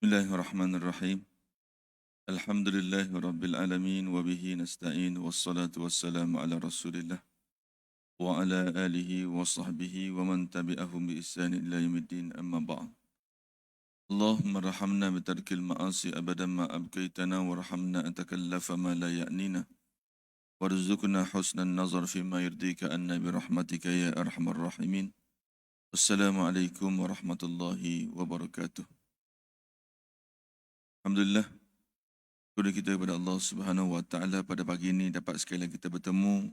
Bismillahirrahmanirrahim. Alhamdulillahi rabbil alamin wa bihi nasta'in wassalatu wassalamu ala Rasulillah wa ala alihi wa sahbihi wa man tabi'ahum bi ihsanin ila yaumiddin amma ba'd. Allahumma rahamna bi tarkil ma'asi abadan ma abqaitana warhamna an takallafa ma la ya'nina warzuqna husnan nazar fi ma yurdika anna bi rahmatika ya arhamar rahimin. Wassalamualaikum warahmatullahi wabarakatuh. Alhamdulillah, syukur kita kepada Allah Subhanahu Wa Taala pada pagi ini dapat sekali lagi kita bertemu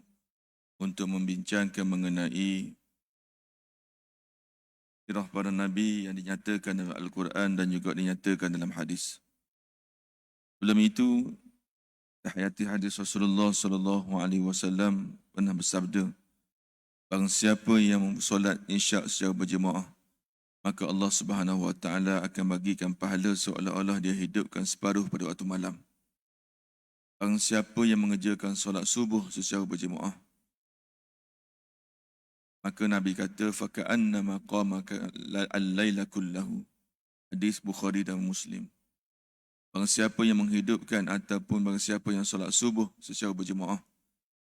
untuk membincangkan mengenai sirah para nabi yang dinyatakan dalam Al-Quran dan juga dinyatakan dalam hadis. Sebelum itu, hayati hadis Rasulullah sallallahu alaihi wasallam pernah bersabda, barang siapa yang solat Isyak secara berjemaah, maka Allah Subhanahu Wa Taala akan bagikan pahala seolah-olah dia hidupkan separuh pada waktu malam. Barang siapa yang mengerjakan solat subuh secara berjemaah, maka Nabi kata faka'annama qama al-laila kullahu. Hadis Bukhari dan Muslim. Barang siapa yang menghidupkan ataupun barang siapa yang solat subuh secara berjemaah,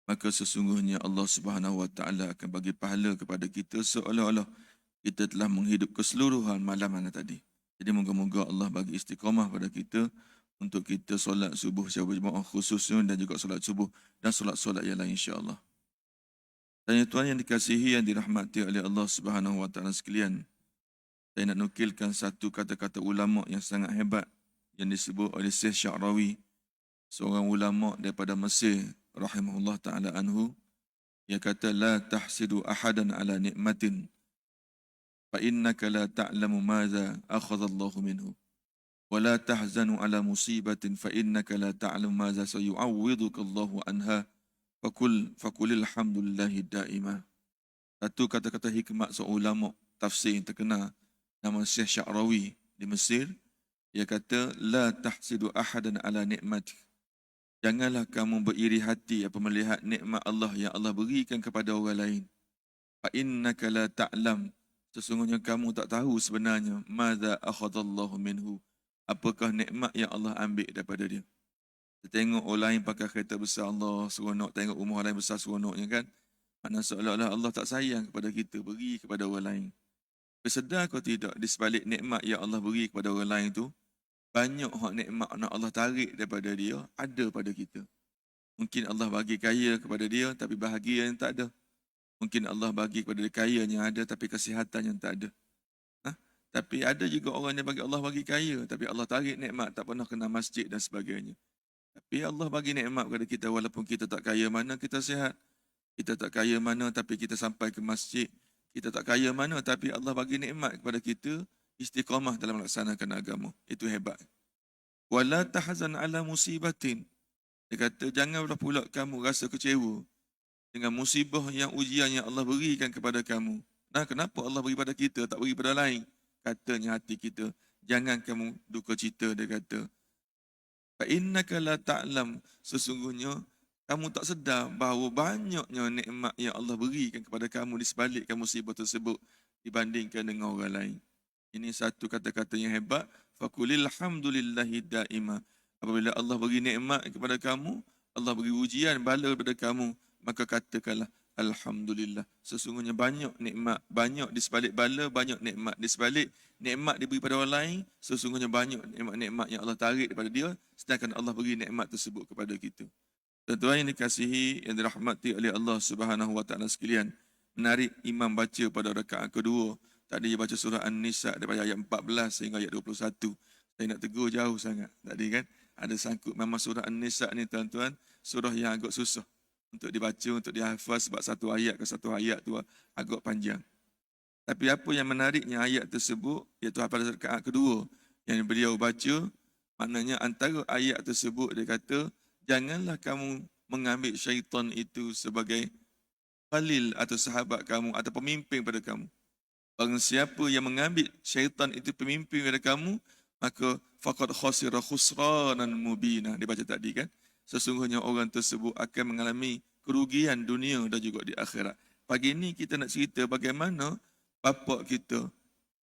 maka sesungguhnya Allah Subhanahu Wa Taala akan bagi pahala kepada kita seolah-olah kita telah menghidup keseluruhan malam tadi. Jadi moga-moga Allah bagi istiqamah pada kita untuk kita solat subuh secara berjemaah khususnya dan juga solat subuh dan solat-solat yang lain insya-Allah. Dan tuan yang dikasihi yang dirahmati oleh Allah Subhanahu Wa Taala sekalian, saya nak nukilkan satu kata-kata ulama yang sangat hebat yang disebut oleh Syekh Sya'rawi, seorang ulama daripada Mesir rahimahullah taala anhu. Dia kata la tahsidu ahadan ala nikmatin fa innaka la ta'lamu madza akhadha Allahu minhu wa la tahzanu ala musibatin fa innaka la ta'lamu madza sayu'awwiduka Allahu anha fakulil hamdulillahi daima. Satu kata-kata hikmat seorang ulama tafsir yang terkenal nama Syekh Sya'rawi di Mesir. Dia kata la tahsidu ahadan ala nikmat. Janganlah kamu beriri hati apabila melihat nikmat Allah yang Allah berikan kepada orang lain. Fa innaka la ta'lam. Sesungguhnya kamu tak tahu sebenarnya madza akhadallahu minhu. Apakah nikmat yang Allah ambil daripada dia. Kita tengok orang lain pakai kereta besar, Allah seronok. Tengok rumah orang lain besar seronoknya kan. Mana seolah-olah Allah tak sayang kepada kita, beri kepada orang lain. Bersedar kau tidak di sebalik nikmat yang Allah beri kepada orang lain tu, banyak hak nikmat yang Allah tarik daripada dia ada pada kita. Mungkin Allah bagi kaya kepada dia tapi bahagia yang tak ada. Mungkin Allah bagi kepada dia kaya yang ada tapi kesihatan yang tak ada. Tapi ada juga orang yang bagi Allah bagi kaya tapi Allah tarik nikmat, tak pernah kena masjid dan sebagainya. Tapi Allah bagi nikmat kepada kita walaupun kita tak kaya mana kita sihat. Kita tak kaya mana tapi kita sampai ke masjid. Kita tak kaya mana tapi Allah bagi nikmat kepada kita istiqamah dalam melaksanakan agama. Itu hebat. Wala tahzan ala musibatin. Dia kata janganlah pula kamu rasa kecewa dengan musibah yang ujian yang Allah berikan kepada kamu. Nah, kenapa Allah beri pada kita tak beri pada lain? Katanya hati kita, jangan kamu duka cita, dia kata. Fa innaka la ta'lam, sesungguhnya kamu tak sedar bahawa banyaknya nikmat yang Allah berikan kepada kamu di sebalik musibah tersebut dibandingkan dengan orang lain. Ini satu kata-kata yang hebat. Fakulil hamdulillahi daima. Apabila Allah beri nikmat kepada kamu, Allah beri ujian bala kepada kamu, maka katakanlah alhamdulillah. Sesungguhnya banyak nikmat, banyak di sebalik bala, banyak nikmat di sebalik nikmat diberi pada orang lain, sesungguhnya banyak nikmat-nikmat yang Allah tarik daripada dia sedangkan Allah beri nikmat tersebut kepada kita. Tuan-tuan yang dikasihi yang dirahmati oleh Allah Subhanahu Wa Taala sekalian, menarik imam baca pada rakaat kedua. Tadi dia baca surah An-Nisa daripada ayat 14 sehingga ayat 21. Saya nak tegur jauh sangat. Tadi kan ada sangkut memang surah An-Nisa ni tuan-tuan, surah yang agak susah untuk dibaca, untuk dihafaz sebab satu ayat ke satu ayat tu agak panjang. Tapi apa yang menariknya ayat tersebut iaitu pada rakaat kedua yang beliau baca, maknanya antara ayat tersebut dia kata janganlah kamu mengambil syaitan itu sebagai khalil atau sahabat kamu atau pemimpin pada kamu. Barang siapa yang mengambil syaitan itu pemimpin pada kamu, maka faqad khasira khusranan mubina. Dia baca tadi kan. Sesungguhnya orang tersebut akan mengalami kerugian dunia dan juga di akhirat. Pagi ini kita nak cerita bagaimana bapa kita,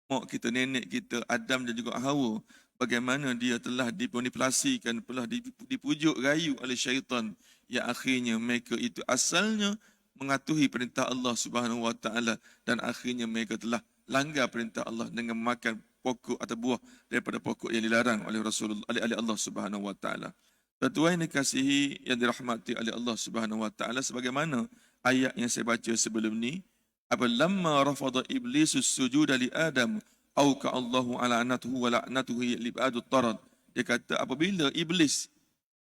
mak kita, nenek kita, Adam dan juga Hawa bagaimana dia telah dimanipulasikan, telah dipujuk rayu oleh syaitan, yang akhirnya mereka itu asalnya mematuhi perintah Allah Subhanahu Wa Taala dan akhirnya mereka telah langgar perintah Allah dengan makan pokok atau buah daripada pokok yang dilarang oleh Rasulullah, oleh Allah Subhanahu Wa Taala. Tuan-tuan yang dikasihi yang dirahmati oleh Allah Subhanahu Wa Taala, sebagaimana ayat yang saya baca sebelum ni, apa lamma rafada iblis sujuda li Adam au ka Allahu ala anatuhu wa la'natuhu libadut tarad. Dia kata apabila iblis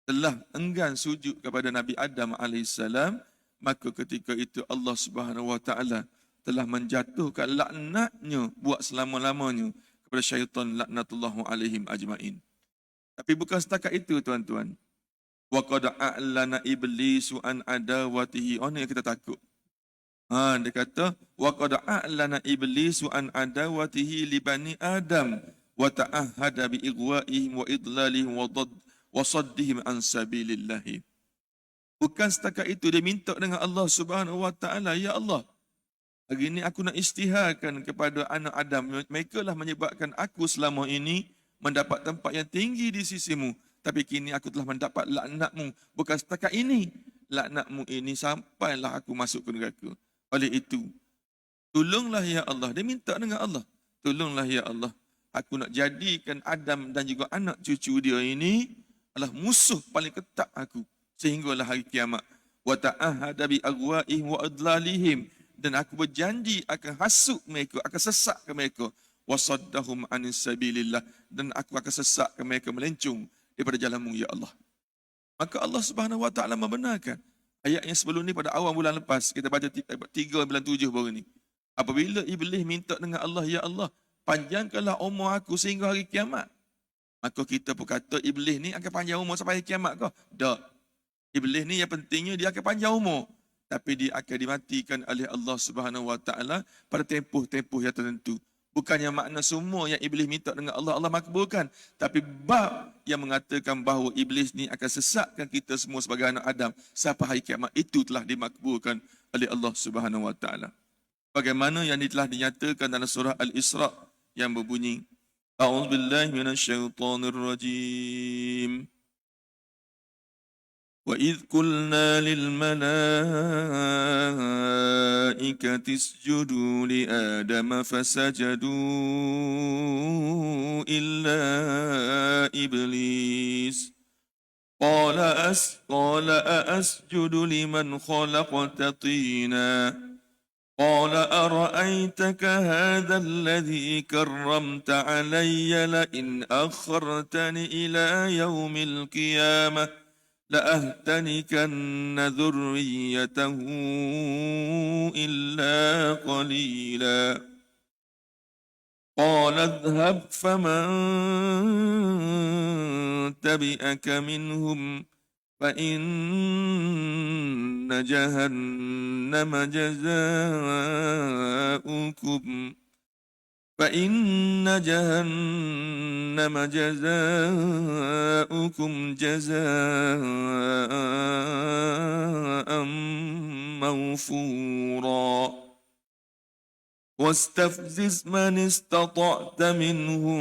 telah enggan sujud kepada Nabi Adam alaihissalam, maka ketika itu Allah Subhanahu Wa Taala telah menjatuhkan laknatnya buat selama-lamanya kepada syaitan laknatullahu alaihim ajmain. Tapi bukan setakat itu tuan-tuan. Wa qad a'lana iblisu an adawatihi. Orang yang kita takut. Dia kata wa qad a'lana iblisu an adawatihi li bani Adam wa ta'ahhada bi igwa'ihim wa idlalihim wa saddihim an sabilillah. Bukan setakat itu, dia minta dengan Allah Subhanahu Wa Taala, ya Allah, hari ini aku nak isytiharkan kepada anak Adam. Mereka lah menyebabkan aku selama ini mendapat tempat yang tinggi di sisimu. Tapi kini aku telah mendapat laknatmu. Bukan setakat ini, laknatmu ini sampailah aku masuk ke neraka. Oleh itu, tolonglah ya Allah. Dia minta dengan Allah, tolonglah ya Allah, aku nak jadikan Adam dan juga anak cucu dia ini adalah musuh paling ketat aku sehinggalah hari kiamat. Wa ta'ahada bi agwaihim wa adlalihim. Dan aku berjanji akan hasut mereka, akan sesatkan mereka. Wasaddahum anis sabilillah. Dan aku akan sesatkan mereka melencung daripada jalanmu ya Allah. Maka Allah Subhanahu Wa Taala membenarkan ayat yang sebelum ni pada awal bulan lepas. Kita baca 3:7 baru ni. Apabila iblis minta dengan Allah, ya Allah, panjangkanlah umur aku sehingga hari kiamat. Maka kita pun kata iblis ni akan panjang umur sampai hari kiamat kau? Tak. Iblis ni yang pentingnya dia akan panjang umur. Tapi dia akan dimatikan oleh Allah Subhanahu Wa Taala pada tempoh-tempoh yang tertentu. Bukannya makna semua yang iblis minta dengan Allah, Allah makbulkan. Tapi bab yang mengatakan bahawa iblis ni akan sesatkan kita semua sebagai anak Adam sampai hari kiamat, itu telah dimakbulkan oleh Allah Subhanahu Wa Taala. Bagaimana yang telah dinyatakan dalam surah Al-Isra yang berbunyi, A'udzubillahi minasyaitonirrajim. وَإِذْ قُلْنَا لِلْمَلَائِكَةِ اسْجُدُوا لِآدَمَ فَسَجَدُوا إِلَّا إِبْلِيسَ قَالَ أَأَسْجُدُ لِمَنْ خَلَقْتَ طِينًا قَالَ أَرَأَيْتَكَ هَذَا الَّذِي كَرَّمْتَ عَلَيَّ لَئِنْ أَخَّرْتَنِ إِلَى يَوْمِ الْقِيَامَةِ لأهتنكن ذريته إلا قليلا قال اذهب فمن تبعك منهم فإن جهنم جزاؤكم جزاء موفورا واستفزز من استطعت منهم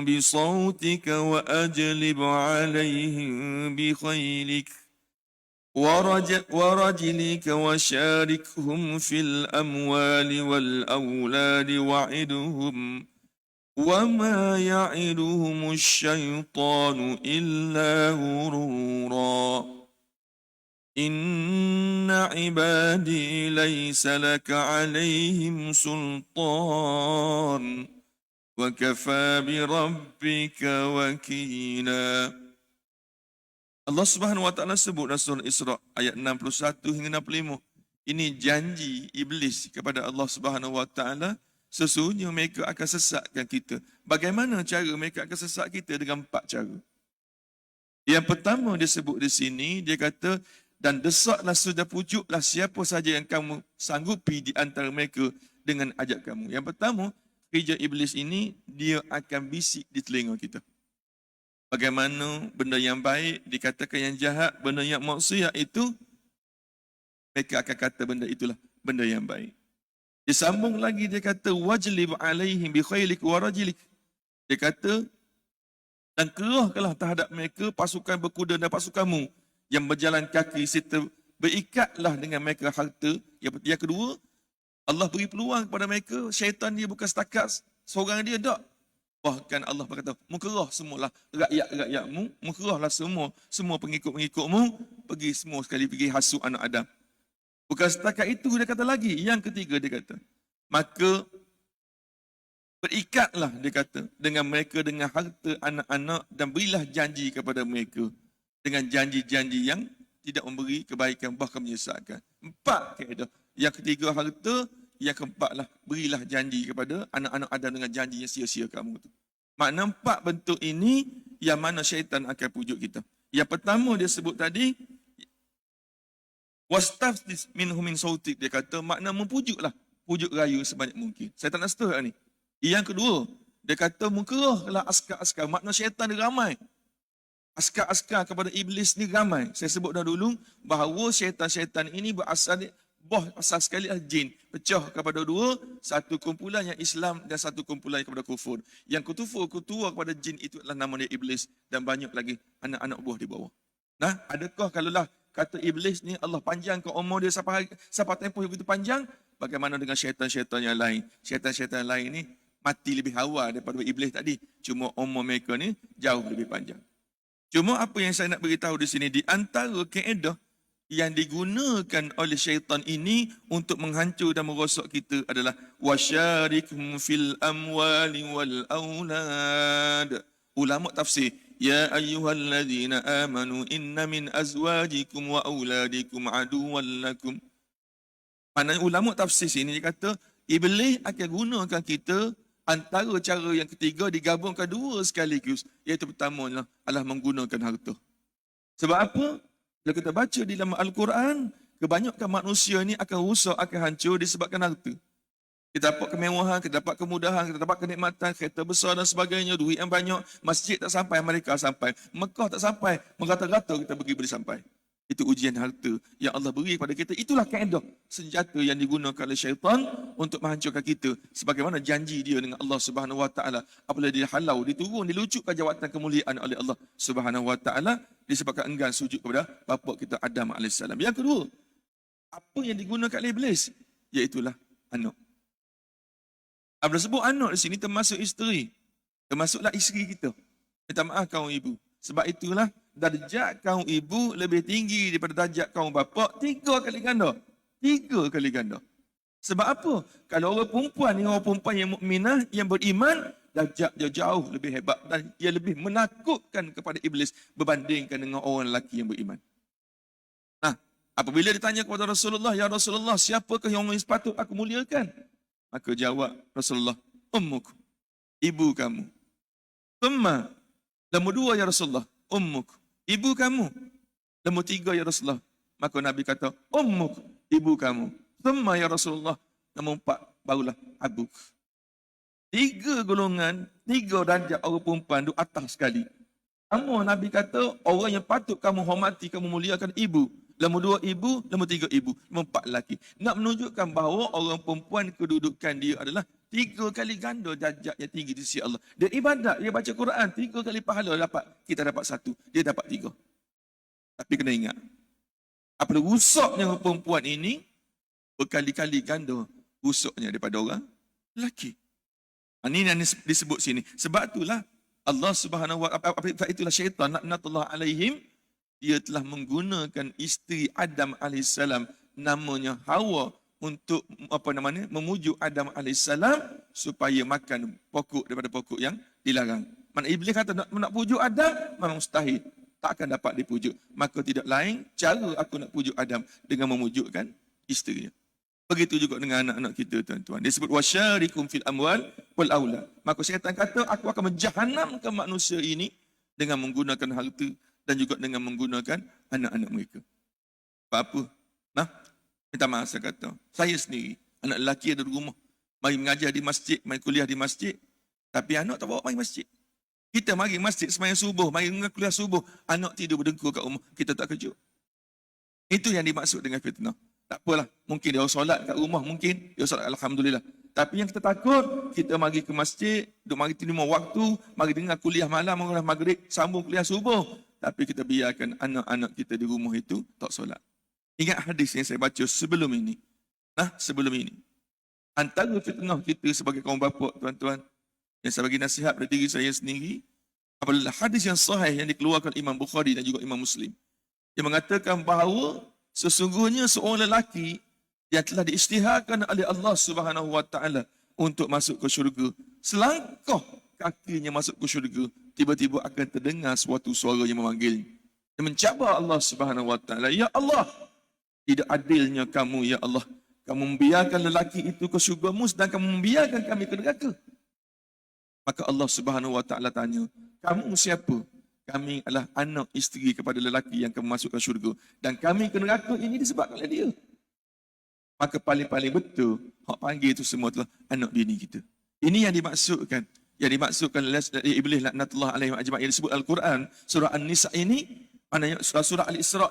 بصوتك وأجلب عليهم بخيلك ورجلك وشاركهم في الأموال والأولاد وعدهم وما يعدهم الشيطان إلا غرورا إن عبادي ليس لك عليهم سلطان وكفى بربك وكيلا. Allah Subhanahu Wa Taala sebut dalam surah Isra ayat 61 hingga 65. Ini janji iblis kepada Allah Subhanahu Wa Taala, sesungguhnya mereka akan sesatkan kita. Bagaimana cara mereka akan sesat kita? Dengan 4 cara. Yang pertama dia sebut di sini, dia kata, dan desaklah sudah pujuklah siapa saja yang kamu sanggupi di antara mereka dengan ajak kamu. Yang pertama, kerja iblis ini, dia akan bisik di telinga kita. Bagaimana benda yang baik dikatakan yang jahat, benda yang maksiat itu, mereka akan kata benda itulah benda yang baik. Disambung lagi dia kata, wajlib alaihim bi khailik wa rajlik. Dia kata, Dan kerahkanlah terhadap mereka pasukan berkuda dan pasukanmu yang berjalan kaki serta berikatlah dengan mereka harta. Yang kedua, Allah beri peluang kepada mereka. Syaitan dia bukan setakat seorang dia, tak. Bahkan Allah berkata, mukerah semualah rakyat-rakyatmu, mukerahlah semua pengikut-pengikutmu, pergi semua sekali pergi hasut anak Adam. Bukan setakat itu dia kata lagi. Yang ketiga dia kata, maka berikatlah dia kata dengan mereka dengan harta anak-anak dan berilah janji kepada mereka dengan janji-janji yang tidak memberi kebaikan bahkan menyesatkan. 4 kaedah. Yang ketiga harta, yang keempatlah berilah janji kepada anak-anak Adam dengan janji yang sia-sia kamu tu. Makna 4 bentuk ini yang mana syaitan akan pujuk kita. Yang pertama dia sebut tadi, wastaftis minhum min sautik, dia kata makna mempujuklah, pujuk rayu sebanyak mungkin. Saya tak nak setuju ni. Yang kedua, dia kata mukerahlah askar-askar, makna syaitan dia ramai. Askar-askar kepada iblis ni ramai. Saya sebut dah dulu bahawa syaitan-syaitan ini berasal sekali jin. Pecah kepada dua, satu kumpulan yang Islam dan satu kumpulan kepada kufur. Yang ketua kepada jin itu adalah nama dia iblis dan banyak lagi anak-anak buah di bawah. Nah, adakah kalaulah kata iblis ni Allah panjangkan umur dia sampai tempoh yang begitu panjang, bagaimana dengan syaitan-syaitan yang lain? Syaitan-syaitan yang lain ni mati lebih awal daripada iblis tadi. Cuma umur mereka ni jauh lebih panjang. Cuma apa yang saya nak beritahu di sini, di antara kaedah yang digunakan oleh syaitan ini untuk menghancur dan merosak kita adalah wasyarikhum fil amwali wal aulad. Ulama tafsir, ya ayyuhalladzina amanu inna min azwajikum wa auladikum aduwwan lakum. Maknanya ulama tafsir sini dia kata iblis akan gunakan kita. Antara cara yang ketiga digabungkan dua sekaligus, iaitu pertamanya adalah menggunakan harta. Sebab apa? Kalau kita baca di dalam Al-Quran, kebanyakan manusia ni akan rusak, akan hancur disebabkan harta. Kita dapat kemewahan, kita dapat kemudahan, kita dapat kenikmatan, kereta besar dan sebagainya, duit yang banyak, masjid tak sampai, Amerika sampai, Mekah tak sampai, merata-rata kita boleh sampai. Itu ujian harta yang Allah beri kepada kita. Itulah kaedah senjata yang digunakan oleh syaitan untuk menghancurkan kita. Sebagaimana janji dia dengan Allah Subhanahu Wa Taala, apabila dia halau, diturun, dilucutkan jawatan kemuliaan oleh Allah Subhanahu Wa Taala disebabkan enggan sujud kepada bapa kita Adam AS. Yang kedua, apa yang digunakan oleh iblis? Iaitulah anak. Apabila sebut anak di sini termasuk isteri. Termasuklah isteri kita. Minta maaf kaum ibu. Sebab itulah darjat kaum ibu lebih tinggi daripada darjat kaum bapa 3 kali ganda. 3 kali ganda. Sebab apa? Kalau orang perempuan yang mukminah, yang beriman, darjat dia jauh lebih hebat dan dia lebih menakutkan kepada iblis berbandingkan dengan orang lelaki yang beriman. Nah, apabila ditanya kepada Rasulullah, ya Rasulullah, siapakah yang sepatut aku muliakan? Maka jawab Rasulullah, ummuk, ibu kamu. Thumma, nombor 2 ya Rasulullah, ummuk, ibu kamu. Nombor 3 ya Rasulullah. Maka Nabi kata, ummuk, ibu kamu. Thumma ya Rasulullah. Nombor 4 barulah abuk. 3 golongan, 3 darjat orang perempuan itu atas sekali. Pertama Nabi kata, orang yang patut kamu hormati, kamu muliakan ibu. Nombor 2 ibu, nombor 3 ibu, nombor 4 lelaki. Nak menunjukkan bahawa orang perempuan kedudukan dia adalah 3 kali ganda darjat yang tinggi di sisi Allah. Dia ibadat, dia baca Quran, 3 kali pahala dapat. Kita dapat 1, dia dapat 3. Tapi kena ingat, apabila rusaknya orang perempuan ini, berkali-kali ganda rusaknya daripada orang lelaki. Ini yang disebut sini. Sebab itulah Allah Subhanahu wa taala, itulah syaitan laknatullah alaihim, dia telah menggunakan isteri Adam AS namanya Hawa untuk memujuk Adam AS supaya makan pokok daripada pokok yang dilarang. Mana iblis kata nak pujuk Adam memang mustahil, tak akan dapat dipujuk. Maka tidak lain cara aku nak pujuk Adam dengan memujukkan isterinya. Begitu juga dengan anak-anak kita, tuan-tuan. Dia sebut wasyarikum fil amwal wal aulad. Maka syaitan kata aku akan menjahanamkan manusia ini dengan menggunakan harta dan juga dengan menggunakan anak-anak mereka. Apa? Nah, minta maaf saya kata. Saya sendiri, anak lelaki ada di rumah. Mari mengajar di masjid, mari kuliah di masjid. Tapi anak tak bawa mari masjid. Kita mari masjid sembahyang subuh, mari kuliah subuh. Anak tidur berdengkur kat rumah. Kita tak kejut. Itu yang dimaksud dengan fitnah. Tak apalah. Mungkin dia solat kat rumah, mungkin dia solat alhamdulillah. Tapi yang kita takut, kita mari ke masjid, duk mari terima waktu, mari dengar kuliah malam, mari maghrib, sambung kuliah subuh. Tapi kita biarkan anak-anak kita di rumah itu tak solat. Ingat hadis yang saya baca sebelum ini. Sebelum ini. Antara fitnah kita sebagai kaum bapa, tuan-tuan, yang saya bagi nasihat pada diri saya sendiri, apabila hadis yang sahih yang dikeluarkan Imam Bukhari dan juga Imam Muslim, yang mengatakan bahawa sesungguhnya seorang lelaki yang telah diisytiharkan oleh Allah Subhanahu wa taala untuk masuk ke syurga, selangkah kakinya masuk ke syurga, tiba-tiba akan terdengar suatu suara yang memanggil, yang mencabar Allah Subhanahu wa taala, ya Allah, tidak adilnya kamu ya Allah, kamu membiarkan lelaki itu ke syurgamu sedangkan kamu membiarkan kami ke neraka. Maka Allah Subhanahu wa taala tanya, kamu siapa? Kami adalah anak isteri kepada lelaki yang kamu masukkan syurga, dan kami ke neraka ini disebabkan oleh dia. Maka paling-paling betul, hak panggil itu semua adalah anak bini kita. Ini yang dimaksudkan. Yang dimaksudkan oleh Iblis laknatullah alaihi ajma'in, yang disebut Al-Quran, surah An-Nisa ini, maknanya surah Al-Isra,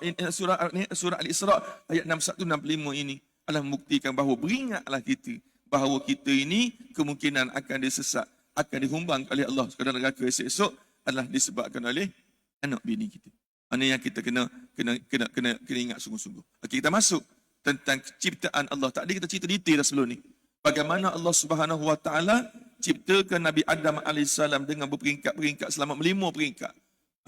surah Al-Isra ayat 61-65 ini adalah membuktikan bahawa beringatlah kita, bahawa kita ini kemungkinan akan disesat, akan dihumbang oleh Allah ke dalam neraka esok adalah disebabkan oleh anak bini kita. Mana yang kita kena ingat sungguh-sungguh. Okey, kita masuk tentang ciptaan Allah. Tadi kita cerita detail dah sebelum ni. Bagaimana Allah Subhanahu wa taala ciptakan Nabi Adam AS dengan berperingkat-peringkat selama 5 peringkat.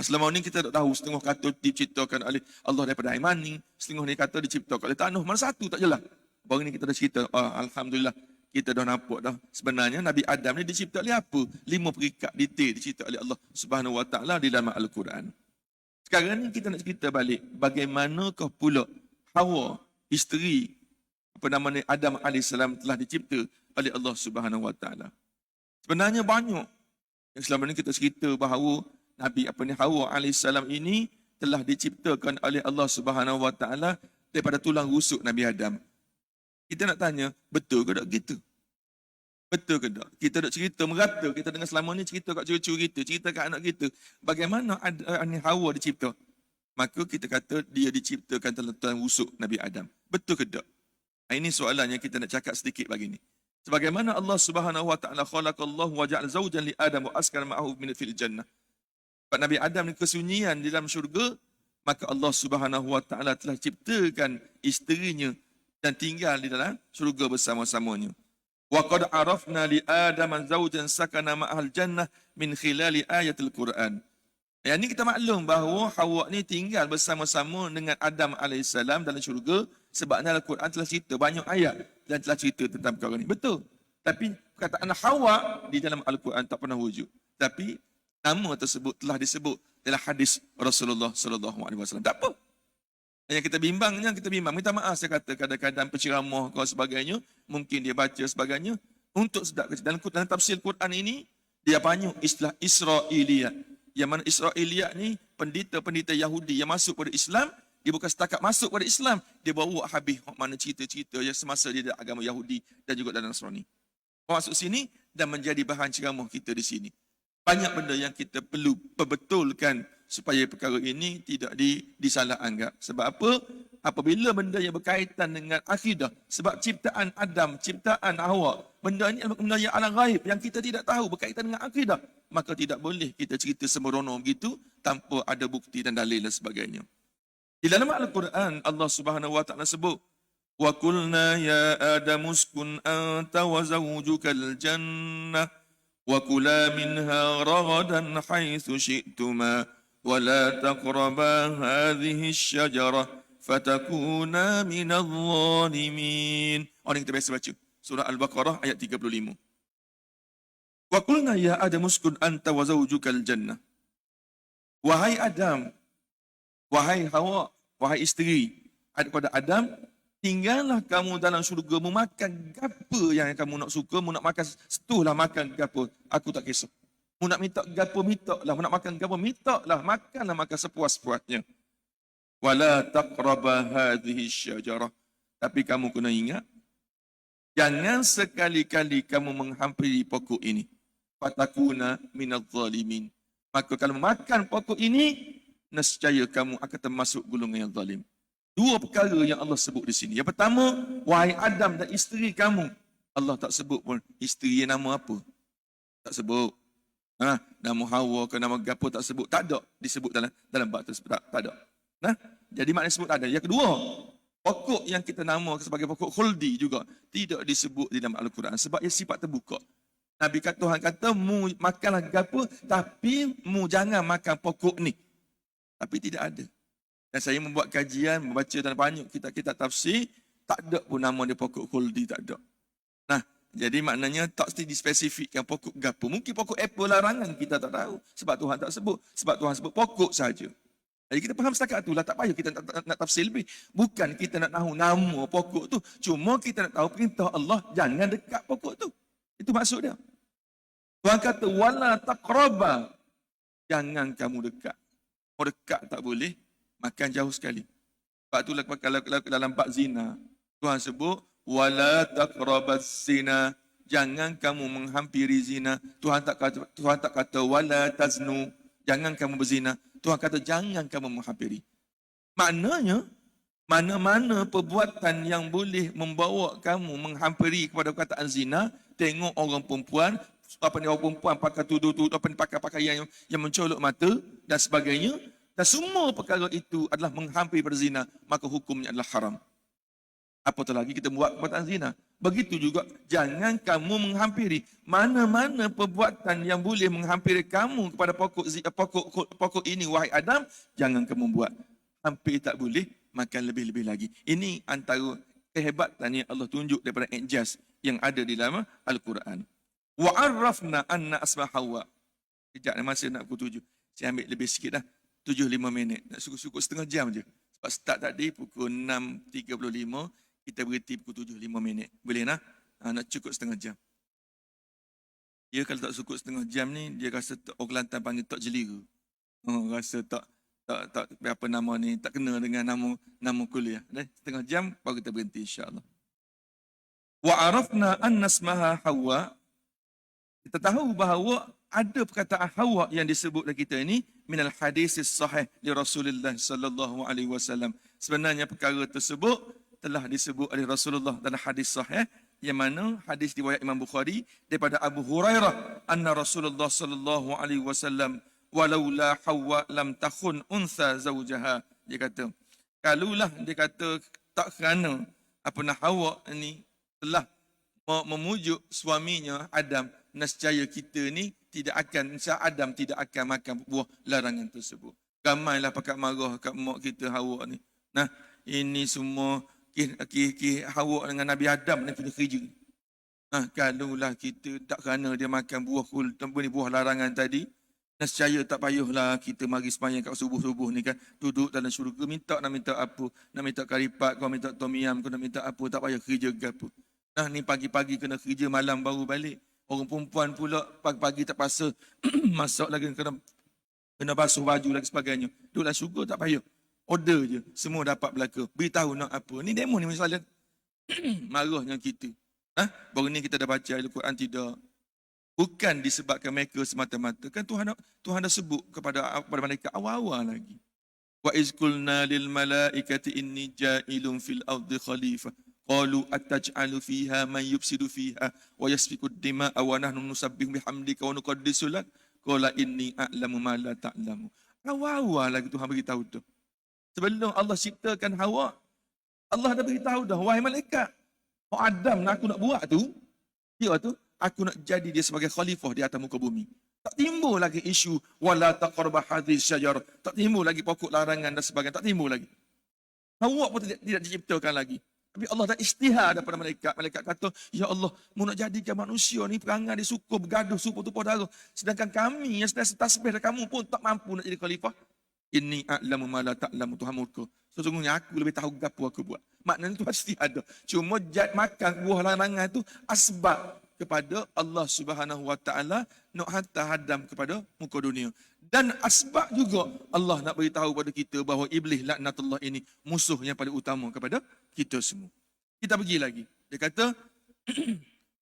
Selama ni kita tak tahu, setengah kata diciptakan oleh Allah daripada air mani, setengah ni kata diciptakan oleh tanah. Mana satu tak jelas. Baru ni kita dah cerita, alhamdulillah kita dah nampak dah. Sebenarnya Nabi Adam ni dicipta oleh apa? 5 peringkat detail dicipta oleh Allah Subhanahu wa taala di dalam Al-Quran. Sekarang ni kita nak cerita balik, bagaimanakah pula Hawa, isteri Adam AS telah dicipta oleh Allah Subhanahu wa taala. Sebenarnya banyak yang selama ni kita cerita bahawa Hawa AS ini telah diciptakan oleh Allah Subhanahu wa taala daripada tulang rusuk Nabi Adam. Kita nak tanya, betul ke tak gitu? Betul ke tak? Kita nak cerita merata, kita dengar selama ni cerita kat cucu kita, cerita kat anak kita, bagaimana Hawa dicipta? Maka kita kata dia diciptakan dalam tulang rusuk Nabi Adam. Betul ke tak? Ini soalan yang kita nak cakap sedikit lagi ni. Sebagaimana Allah Subhanahu wa taala khalaqallahu wa ja'al zawjan li Adam wa askana ma'ahu min fil jannah. Pada Nabi Adam ni kesunyian di dalam syurga, maka Allah Subhanahu wa taala telah ciptakan isterinya dan tinggal di dalam syurga bersama-samanya. Wa qad arafna li Adam zawjan sakana ma'al jannah min khilali ayatil Quran. Yang ini kita maklum bahawa Hawa ni tinggal bersama-sama dengan Adam AS dalam syurga, sebabnya Al-Quran telah cerita banyak ayat dan telah cerita tentang perkara ini. Betul. Tapi perkataan Hawa di dalam Al-Quran tak pernah wujud. Tapi nama tersebut telah disebut dalam hadis Rasulullah SAW. Tak apa. Yang kita bimbang. Minta maaf saya kata kadang-kadang penceramah dan sebagainya, mungkin dia baca sebagainya untuk sedap kecil. Dalam tafsir Quran ini, dia banyak istilah Israiliyat. Yang mana Israiliyat ni pendeta-pendeta Yahudi yang masuk pada Islam, dia bukan setakat masuk pada Islam, dia bawa habis mana cerita-cerita yang semasa dia dalam agama Yahudi dan juga dalam Nasrani. Masuk sini dan menjadi bahan ceramah kita di sini. Banyak benda yang kita perlu perbetulkan supaya perkara ini tidak disalah anggap. Sebab apa? Apabila benda yang berkaitan dengan akidah, sebab ciptaan Adam, ciptaan Hawa, benda ini adalah benda yang alam ghaib yang kita tidak tahu berkaitan dengan akidah, maka tidak boleh kita cerita sembrono begitu tanpa ada bukti dan dalil dan sebagainya. Di dalam Al-Quran Allah Subhanahu wa taala sebut, wa qulna ya Adam uskun anta wa zawjukal jannah wa kula minha ragadan haitsu syi'tuma wa la taqraba hadhihi asy-syajarah fatakuna minadh dhalimin. Orang kita biasa baca surah Al-Baqarah ayat 35. Wa qulna ya Adam uskun anta wa zawjukal jannah. Wahai Adam, wahai Hawa, wahai isteri kepada Adam, tinggallah kamu dalam syurga memakan apa yang kamu nak suka, mu nak makan setuhlah makan apa, aku tak kisah. Mu nak minta apa mintalah, mu nak makan apa mintalah, makanlah makan sepuas-puasnya. Wala taqraba hadhihi syajarah. Tapi kamu kena ingat, jangan sekali-kali kamu menghampiri pokok ini. Fatakuna minadh dhalimin. Maka kalau makan pokok ini, nescaya kamu akan termasuk golongan yang zalim. Dua perkara yang Allah sebut di sini. Yang pertama, wahai Adam dan isteri kamu, Allah tak sebut pun isteri nama apa. Tak sebut. Nama Hawa ke nama gapo tak sebut. Tak ada disebut dalam bab tersebut. Tak ada. Jadi maknanya sebut tak ada. Yang kedua, pokok yang kita nama sebagai pokok khuldi juga tidak disebut di dalam Al-Quran sebab ia sifat terbuka. Nabi kata, Tuhan kata, mu makanlah gapo tapi mu jangan makan pokok ni. Tapi tidak ada. Dan saya membuat kajian, membaca dalam banyak kitab-kitab tafsir, tak ada pun nama dia pokok khuldi, tak ada. Jadi maknanya tak mesti dispesifikkan pokok gapo. Mungkin pokok apple larangan kita tak tahu. Sebab Tuhan tak sebut. Sebab Tuhan sebut pokok saja. Jadi kita faham setakat itulah. Tak payah kita nak tafsir lebih. Bukan kita nak tahu nama pokok tu. Cuma kita nak tahu perintah Allah. Jangan dekat pokok tu. Itu maksud dia. Tuhan kata, wala taqraba. Jangan kamu dekat. Mau dekat tak boleh. Makan jauh sekali. Sebab itulah kalau dalam bab zina. Tuhan sebut, wala taqrabaz zina, jangan kamu menghampiri zina. Tuhan tak kata wala taznu, jangan kamu berzina. Tuhan kata jangan kamu menghampiri. Maknanya mana-mana perbuatan yang boleh membawa kamu menghampiri kepada perkataan zina, tengok orang perempuan pakai tudung pakai pakaian yang mencolok mata dan sebagainya, dan semua perkara itu adalah menghampiri pada zina, maka hukumnya adalah haram. Apatah lagi kita buat perbuatan zina. Begitu juga jangan kamu menghampiri mana-mana perbuatan yang boleh menghampiri kamu kepada pokok ini wahai Adam, jangan kamu buat. Hampir tak boleh, makan lebih-lebih lagi. Ini antara kehebatan yang Allah tunjuk daripada ijaz yang ada di dalam Al-Quran. Wa arrafna anna asma Hawa. Sekejap masa nak pukul 7. Saya ambil lebih sikit dah. 7-5 minit. Nak cukup setengah jam je. Sebab start tadi pukul 6.35. Kita berhenti pukul 7-5 minit. Boleh nak? Nak cukup setengah jam. Dia kalau tak cukup setengah jam ni, dia rasa orang Kelantan panggil tak jelira. Rasa tak apa nama ni, tak kena dengan nama kuliah. Setengah jam baru kita berhenti insya-Allah. Wa arafna anna ismaha Hawa. Kita tahu bahawa ada perkataan Hawa yang disebut oleh kita ini minal hadis sahih li Rasulullah sallallahu alaihi wasallam. Sebenarnya perkara tersebut telah disebut oleh Rasulullah dalam hadis sahih, yang mana hadis riwayat Imam Bukhari daripada Abu Hurairah anna Rasulullah sallallahu alaihi wasallam walaula Hawa lam takhun untha zaujaha. Dia kata, kalulah dia kata tak kerana Hawa ini telah memujuk suaminya Adam, nescaya kita ni Adam tidak akan makan buah larangan tersebut. Ramailah pakat marah kat mak kita Hawa ni. Ini semua Hawa dengan Nabi Adam ni punya kerja. Kalulah kita tak kerana dia makan buah larangan tadi, nescaya tak payahlah kita mari sembahyang kat subuh-subuh ni kan, duduk dalam syurga nak minta apa, nak minta karipat, kau minta tom yam, kau nak minta apa, tak payah kerja ke apa. Ni pagi-pagi kena kerja, malam baru balik. Orang perempuan pula pagi-pagi tak pasal masak lagi, kena basuh baju lagi sebagainya. Duduklah syurga tak payah. Order je, semua dapat belaka. Beritahu nak apa. Ni demo ni misalnya. Marahnya kita. Baru ni kita dah baca Al-Quran, tidak. Bukan disebabkan mereka semata-mata. Kan Tuhan dah sebut kepada mereka awal-awal lagi. Wa izkulna lil malaikati inni ja'ilun fil ardi khalifah. Qalu ataj'alu fiha man yufsidu fiha wa yasfiku ad-dima'a wa nahnu nusabbihu bihamdika wa nuqaddisu lak. Qala inni a'lamu ma la ta'lamu. Awal-awal lagi Tuhan beritahu tu. Sebelum Allah ciptakan Hawa, Allah dah beritahu dah, wahai malaikat, Adam aku nak buat tu, dia tu, aku nak jadi dia sebagai khalifah di atas muka bumi. Tak timbul lagi isu wala taqrabu hadhihi syajar, tak timbul lagi pokok larangan dan sebagainya, tak timbul lagi. Hawa pun tidak diciptakan lagi. Tapi Allah dah istihar daripada malaikat. Malaikat kata, ya Allah, mu nak jadikan manusia ni perangai dia suka bergaduh, suka tumpah darah. Sedangkan kami yang sedang tasbih dan kamu pun tak mampu nak jadi khalifah. Inni a'lamu ma la ta'lamu, Tuhan murka. Sesungguhnya aku lebih tahu apa aku buat. Maknanya tu pasti ada. Cuma makan buah larangan tu asbab kepada Allah Subhanahu wa taala nak hantar Adam kepada muka dunia. Dan asbab juga Allah nak beritahu kepada kita bahawa iblis laknatullah ini musuh yang paling utama kepada kita semua. Kita pergi lagi. Dia kata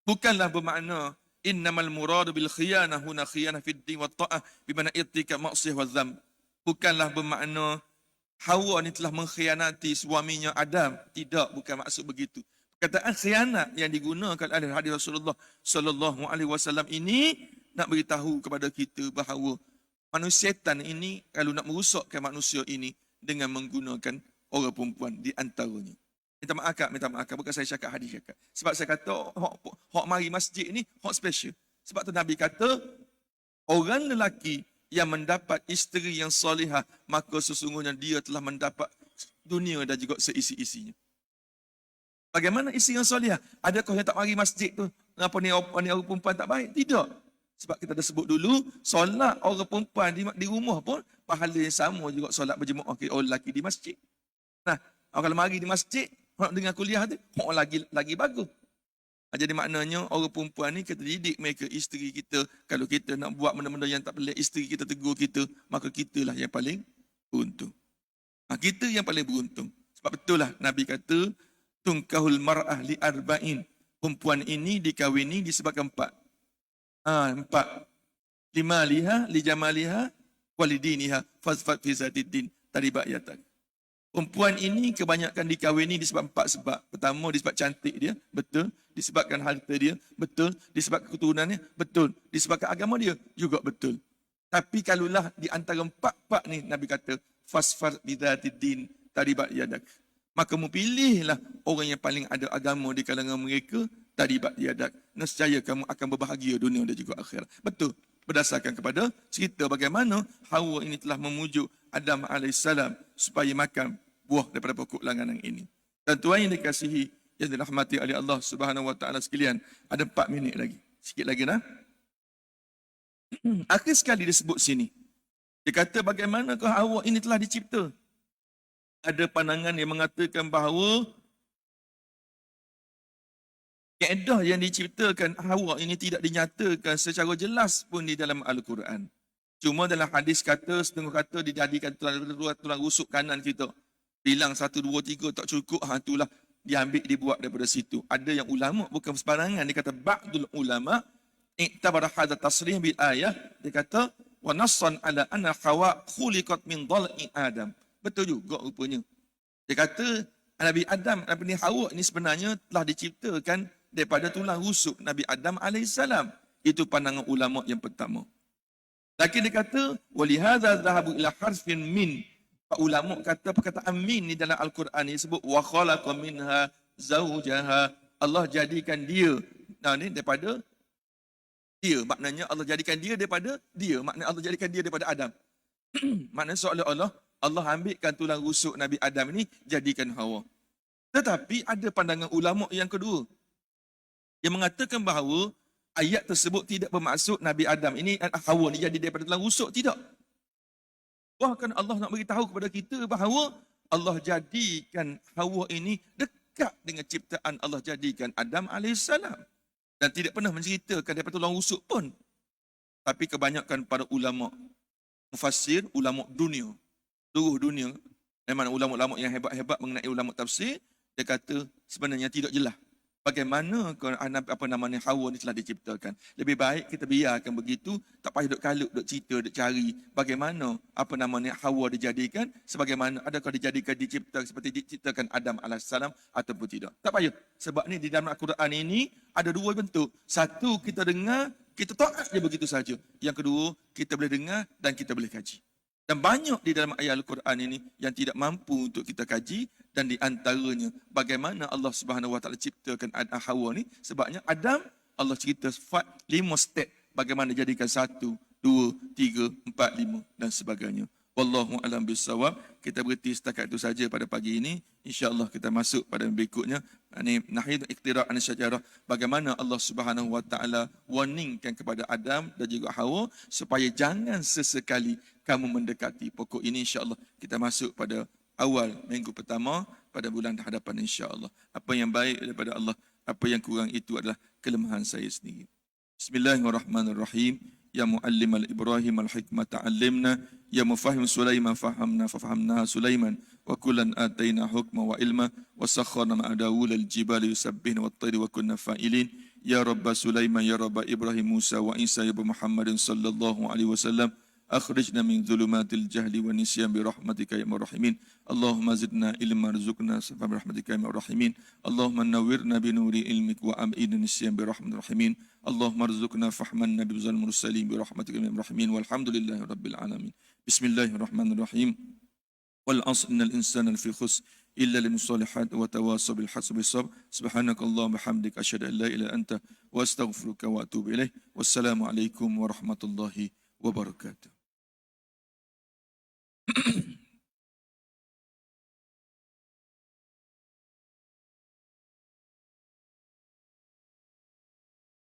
bukanlah bermakna innamal muradu bil khiyanah huna khiyanah fid din wa ta'ah bi mana ittika ma'siyah wa dzam. Bukanlah bermakna Hawa ni telah mengkhianati suaminya Adam. Tidak, bukan maksud begitu. Kataan khianat yang digunakan oleh hadis Rasulullah sallallahu alaihi wasallam ini nak beritahu kepada kita bahawa manusia setan ini kalau nak merosakkan manusia ini dengan menggunakan orang perempuan di antaranya. Minta maaf kak, bukan saya cakap hadis cakap. Sebab saya kata hak mari masjid ni hak special. Sebab tu Nabi kata orang lelaki yang mendapat isteri yang solihah, maka sesungguhnya dia telah mendapat dunia dan juga seisi-isinya. Bagaimana isteri yang solihah? Adakah yang tak mari masjid tu orang perempuan tak baik? Tidak. Sebab kita dah sebut dulu, solat orang perempuan di rumah pun pahala yang sama juga solat berjemaah orang lelaki di masjid. Nah, kalau mari di masjid, orang dengar kuliah tu, orang lagi bagus. Jadi maknanya orang perempuan ni kita didik mereka isteri kita. Kalau kita nak buat benda-benda yang tak boleh, isteri kita tegur kita, maka kitalah yang paling beruntung. Kita yang paling beruntung. Sebab betul lah Nabi kata, tunkahul mar'ah li arba'in. Perempuan ini dikahwini disebabkan 4. 4. Limaliha, li jamaliha, walidiniha, fazfat fi zatid-din. Taribat yatak. Perempuan ini kebanyakan dikahwini disebab 4 sebab. Pertama, disebab cantik dia, betul. Disebabkan harta dia, betul. Disebabkan keturunannya, betul. Disebabkan agama dia, juga betul. Tapi kalaulah di antara 4 ni, Nabi kata, fasfar bidzatiddin taribat yadak. Maka kamu pilihlah orang yang paling ada agama di kalangan mereka, taribat yadak. Nescaya kamu akan berbahagia dunia dan juga akhirat. Betul. Berdasarkan kepada cerita bagaimana Hawa ini telah memujuk Adam AS supaya makan buah daripada pokok langganan ini. Dan tuan yang dikasihi, yang dirahmati oleh Allah Subhanahu Wa Taala sekalian, ada 4 minit lagi. Sikit lagi nah. Akhir sekali disebut sini. Dia kata bagaimanakah Hawa ini telah dicipta? Ada pandangan yang mengatakan bahawa kaedah yang diciptakan Hawa ini tidak dinyatakan secara jelas pun di dalam Al-Quran. Cuma dalam hadis kata, setengah kata dijadikan tulang rusuk kanan kita. Bilang 1, 2, 3 tak cukup, itulah diambil, dibuat daripada situ. Ada yang ulama bukan sembarangan, dia kata ba'dul ulama i'tabara hadha tasrih bil ayah, dia kata wa nassan ala anna Hawa khuliqat min dhal'i Adam. Betul juga rupanya. Dia kata Nabi Adam, Nabi Hawa ni sebenarnya telah diciptakan daripada tulang rusuk Nabi Adam AS. Itu pandangan ulama yang pertama. Lagi dia kata walihadza dhahabu ila harfin min. Pak ulama kata perkataan min ni dalam Al-Quran ni sebut wa khalaqa minha zawjaha. Allah jadikan dia ni daripada dia, maknanya Allah jadikan dia daripada dia, maknanya Allah jadikan dia daripada Adam. Maknanya seolah-olah Allah ambilkan tulang rusuk Nabi Adam ini jadikan Hawa. Tetapi ada pandangan ulama yang kedua yang mengatakan bahawa ayat tersebut tidak bermaksud Nabi Adam ini Hawa ni jadi daripada tulang rusuk, tidak. Bahkan Allah nak beritahu kepada kita bahawa Allah jadikan Hawa ini dekat dengan ciptaan Allah jadikan Adam AS. Dan tidak pernah menceritakan daripada tulang rusuk pun. Tapi kebanyakan para ulama mufassir, ulama dunia, seluruh dunia, memang ulama-ulama yang hebat-hebat mengenai ulama tafsir, dia kata sebenarnya tidak jelas bagaimana Hawa ni telah diciptakan. Lebih baik kita biarkan begitu, tak payah duk kalut, duk cerita, duk cari bagaimana Hawa dijadikan, sebagaimana adakah dicipta seperti diciptakan Adam AS ataupun tidak. Tak payah. Sebab ni di dalam Al-Quran ini ada 2 bentuk. Satu, kita dengar, kita taat je begitu saja. Yang kedua, kita boleh dengar dan kita boleh kaji. Dan banyak di dalam ayat Al-Quran ini yang tidak mampu untuk kita kaji, dan di antaranya bagaimana Allah Subhanahu Wa Taala ciptakan Hawa ni. Sebabnya Adam, Allah cerita 5 step bagaimana jadikan 1, 2, 3, 4, 5 dan sebagainya. Wallahu a'lam bissawab. Kita berhenti setakat itu saja pada pagi ini. InsyaAllah kita masuk pada berikutnya. Ini nahid iqtira' an syajarah. Bagaimana Allah Subhanahu Wa Taala warningkan kepada Adam dan juga Hawa supaya jangan sesekali kamu mendekati pokok ini. InsyaAllah kita masuk pada awal minggu pertama pada bulan hadapan insya-Allah. Apa yang baik daripada Allah, apa yang kurang itu adalah kelemahan saya sendiri. Bismillahirrahmanirrahim. Ya muallimal Ibrahim al-hikmata 'allimna, ya mufahhim Sulaiman fahamna fahamna Sulaiman, wa kullan ataina hukma wa ilma, wa sakharna ma'a Daud al-jibali yusabbihna wat-tayri wa kunna fa'ilin. Ya Rabb Sulaiman, ya Rabb Ibrahim Musa wa Isa ya Muhammadin sallallahu alaihi wasallam. أخرجنا من ظلمات الجهل والنسيان برحمتك يا أرحم الراحمين. اللهم زدنا علما ارزقنا سبحان برحمتك يا أرحم الراحمين. اللهم نورنا بنور علمك وأبعدنا النسيان برحمة الراحمين. اللهم ارزقنا فهم النبي المرسلين برحمتك يا أرحم الراحمين. والحمد لله رب العالمين. بسم الله الرحمن الرحيم. والعصر إن الإنسان لفي خسر إلا للصالحات وتواصوا بالحق بالصبر. سبحانك اللهم وبحمدك أشهد أن لا إله إلا أنت وأستغفرك وأتوب إليه. والسلام عليكم ورحمة الله وبركاته.